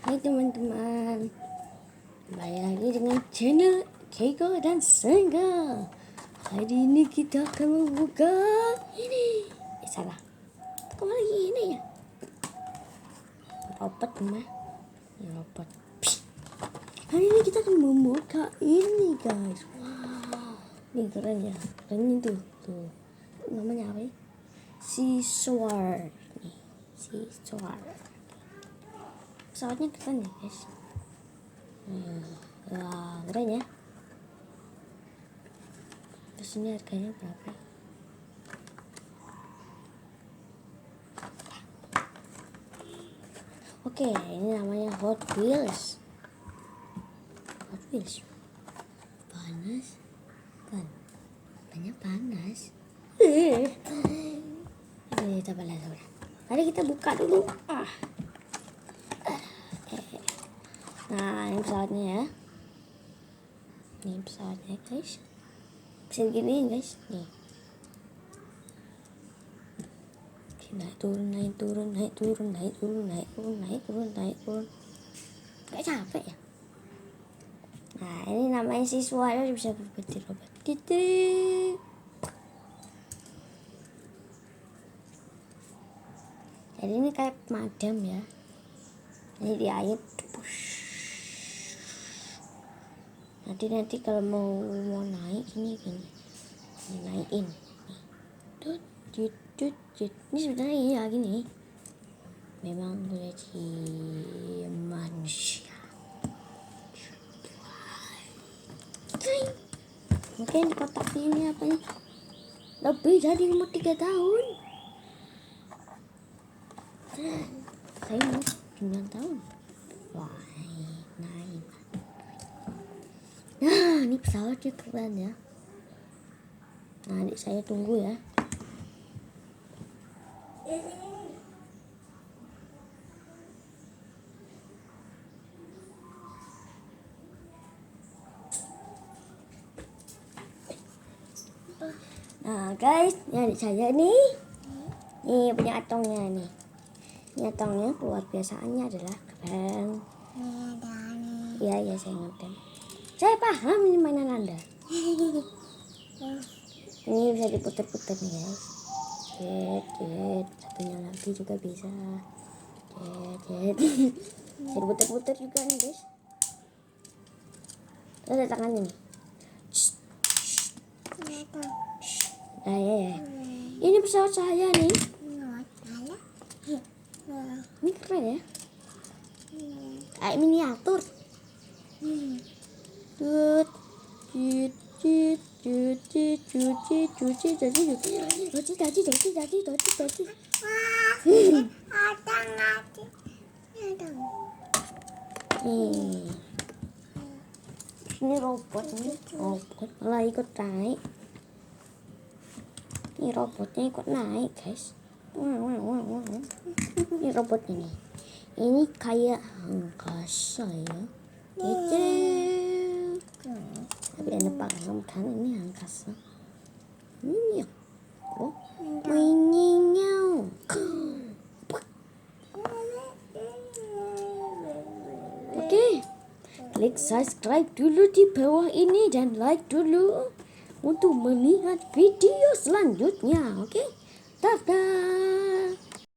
Hai teman-teman, kembali lagi dengan channel Keiko dan Sengga. Hari ini kita akan membuka ini. Salah. Kok lagi ini ya? Robot mah. Ya robot. Hari ini kita akan membuka ini guys. Wow. Ini keren ya. Keren itu. Tuh. Namanya apa ya? Seashore. Nih, Seashore. Pesawatnya keren ya guys. Wah, keren ya. Terus ini harganya berapa? Oke, ini namanya Hot Wheels. Hot Wheels. Panas kan? Banyak panas. Sabar. Mari kita buka dulu. Nah, ini pesawatnya ya. Ini pesawatnya guys. Bisa gini guys. Nih. Naik turun. Gak capek ya. Nah, ini namanya siswa ya, bisa berubah robot gitu. Jadi ini kayak pemadam ya. Ini di air. Nanti kalau mau naik gini naikin nih. Ini sebenarnya ya gini memang jadi manusia. Mungkin kotak ini apa nih lebih dari umur 3 tahun. Saya umur 9 tahun. Wah, naik. Nah, ini pesawatnya keren ya. Nah, adik saya tunggu ya. Nah guys, ini adik saya nih. Nih punya atongnya nih. Ini atongnya keluar biasaannya adalah keren. Iya saya ngerti. Saya paham ini mainan Anda. Ini bisa diputer-puter nih guys. Satunya lagi juga bisa. Bisa diputer-puter juga nih guys. Terus ada tangannya nih. Nah ya. Ini pesawat saya nih. Ini keren ya. Kayak miniatur. Ini robotnya, malah ikut naik. Ini robotnya ikut naik guys. Ini robotnya nih. Ini kayak angkasa ya. Tapi Anda paham kan ini angkasa. Ini oh, mainnya. Oke, klik subscribe dulu di bawah ini dan like dulu untuk melihat video selanjutnya. Oke, dadah.